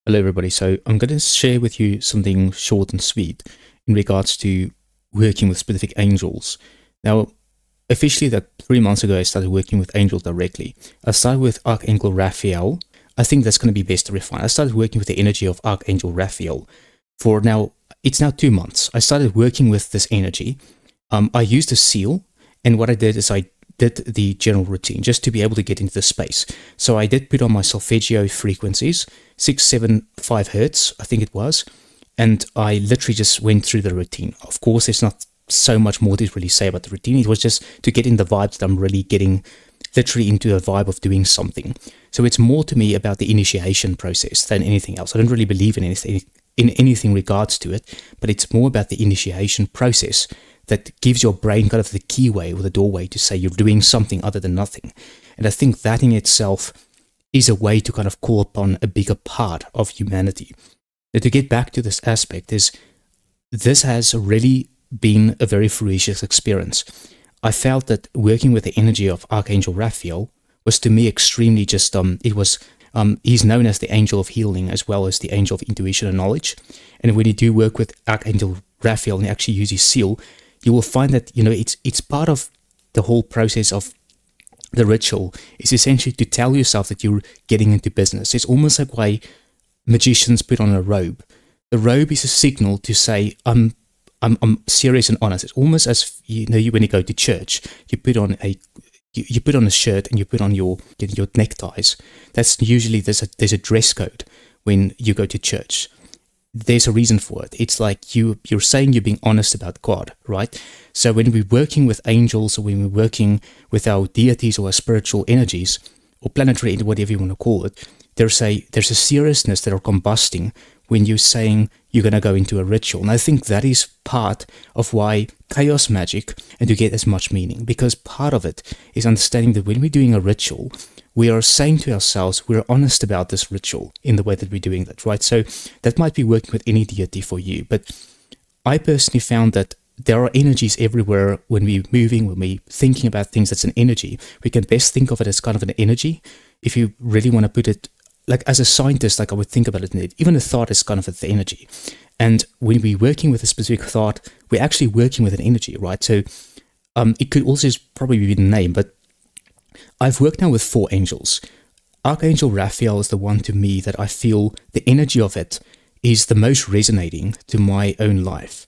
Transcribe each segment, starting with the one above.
Hello, everybody. So I'm going to share with you something short and sweet in regards to working with specific angels. Now, officially, that 3 months ago, I started working with angels directly. I started with Archangel Raphael. I think that's going to be best to refine. I started working with the energy of Archangel Raphael for now. It's now 2 months. I started working with this energy. I used a seal, and what I did is I did the general routine just to be able to get into the space. So I did put on my solfeggio frequencies, 675 hertz, I think it was, and I literally just went through the routine. Of course, there's not so much more to really say about the routine. It was just to get in the vibes that I'm really getting literally into a vibe of doing something. So it's more to me about the initiation process than anything else. I don't really believe in anything regards to it, but it's more about the initiation process that gives your brain kind of the keyway or the doorway to say you're doing something other than nothing. And I think that in itself is a way to kind of call upon a bigger part of humanity. Now, to get back to this aspect, this has really been a very fruitious experience. I felt that working with the energy of Archangel Raphael was to me extremely just, he's known as the angel of healing as well as the angel of intuition and knowledge. And when you do work with Archangel Raphael and you actually use his seal, you will find that, it's part of the whole process of the ritual is essentially to tell yourself that you're getting into business. It's almost like why magicians put on a robe. The robe is a signal to say, I'm serious and honest. It's almost as, when you go to church, you put on a shirt and you put on your neckties. That's usually, there's a dress code when you go to church. There's a reason for it. It's like you're saying you're being honest about God, right? So when we're working with angels or when we're working with our deities or our spiritual energies or planetary, whatever you want to call it, there's a seriousness that are combusting when you're saying you're going to go into a ritual. And I think that is part of why chaos magic and to get as much meaning, because part of it is understanding that when we're doing a ritual, we are saying to ourselves, we're honest about this ritual in the way that we're doing that, right? So that might be working with any deity for you. But I personally found that there are energies everywhere when we're moving, when we're thinking about things that's an energy. We can best think of it as kind of an energy. If you really want to put it, like as a scientist, like I would think about it, even a thought is kind of the energy. And when we're working with a specific thought, we're actually working with an energy, right? So it could also probably be the name, but I've worked now with 4 angels. Archangel Raphael is the one to me that I feel the energy of it is the most resonating to my own life.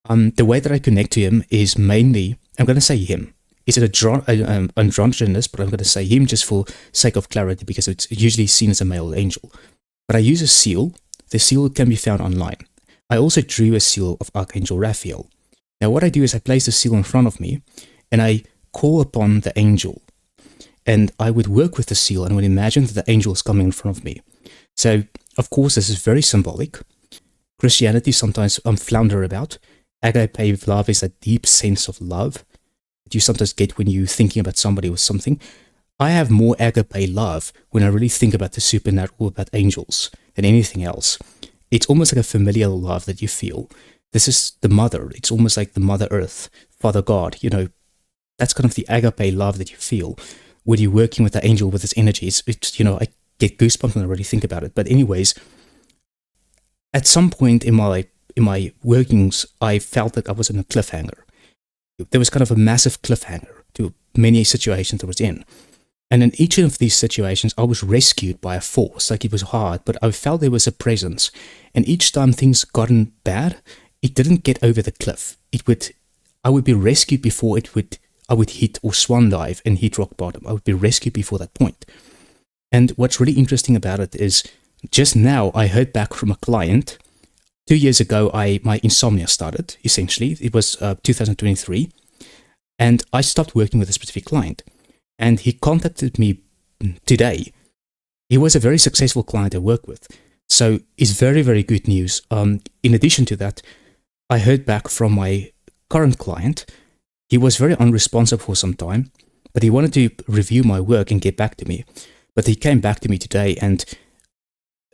The way that I connect to him is mainly, I'm going to say him. It's androgynous, but I'm going to say him just for sake of clarity because it's usually seen as a male angel. But I use a seal. The seal can be found online. I also drew a seal of Archangel Raphael. Now what I do is I place the seal in front of me and I call upon the angel. And I would work with the seal and would imagine that the angel is coming in front of me. So, of course, this is very symbolic. Christianity sometimes flounder about. Agape love is a deep sense of love that you sometimes get when you're thinking about somebody or something. I have more agape love when I really think about the supernatural, about angels, than anything else. It's almost like a familial love that you feel. This is the mother. It's almost like the Mother Earth, Father God. That's kind of the agape love that you feel when you're working with the angel with this energy. It's I get goosebumps when I really think about it. But anyways, at some point in my workings, I felt that I was in a cliffhanger. There was kind of a massive cliffhanger to many situations I was in. And in each of these situations, I was rescued by a force. Like, it was hard, but I felt there was a presence. And each time things gotten bad, it didn't get over the cliff. I would be rescued before I would hit or swan dive and hit rock bottom. I would be rescued before that point. And what's really interesting about it is just now I heard back from a client. 2 years ago, my insomnia started, essentially. It was 2023. And I stopped working with a specific client. And he contacted me today. He was a very successful client I work with. So it's very, very good news. In addition to that, I heard back from my current client. He was very unresponsive for some time, but he wanted to review my work and get back to me. But he came back to me today, and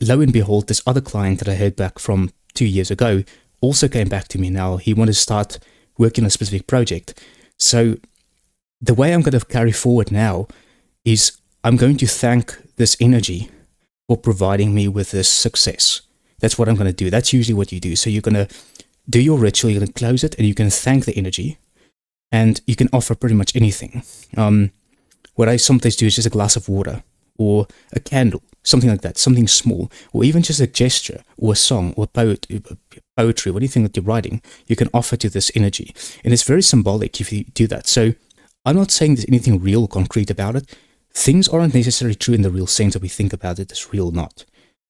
lo and behold, this other client that I heard back from 2 years ago also came back to me now. He wanted to start working on a specific project. So the way I'm going to carry forward now is I'm going to thank this energy for providing me with this success. That's what I'm going to do. That's usually what you do. So you're going to do your ritual, you're going to close it, and you can thank the energy, and you can offer pretty much anything. What I sometimes do is just a glass of water, or a candle, something like that, something small, or even just a gesture, or a song, or poetry, or anything that you're writing, you can offer to this energy. And it's very symbolic if you do that. So I'm not saying there's anything real concrete about it. Things aren't necessarily true in the real sense that we think about it as real or not.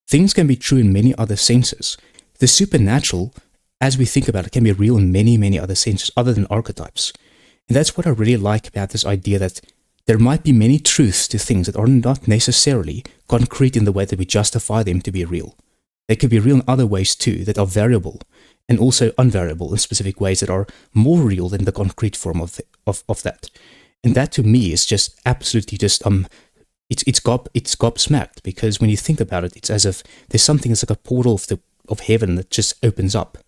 Things can be true in many other senses. The supernatural, as we think about it, can be real in many, many other senses other than archetypes. And that's what I really like about this idea that there might be many truths to things that are not necessarily concrete in the way that we justify them to be real. They could be real in other ways too, that are variable, and also unvariable in specific ways that are more real than the concrete form of that. And that to me is just absolutely just it's gobsmacked, because when you think about it, it's as if there's something that's like a portal of heaven that just opens up,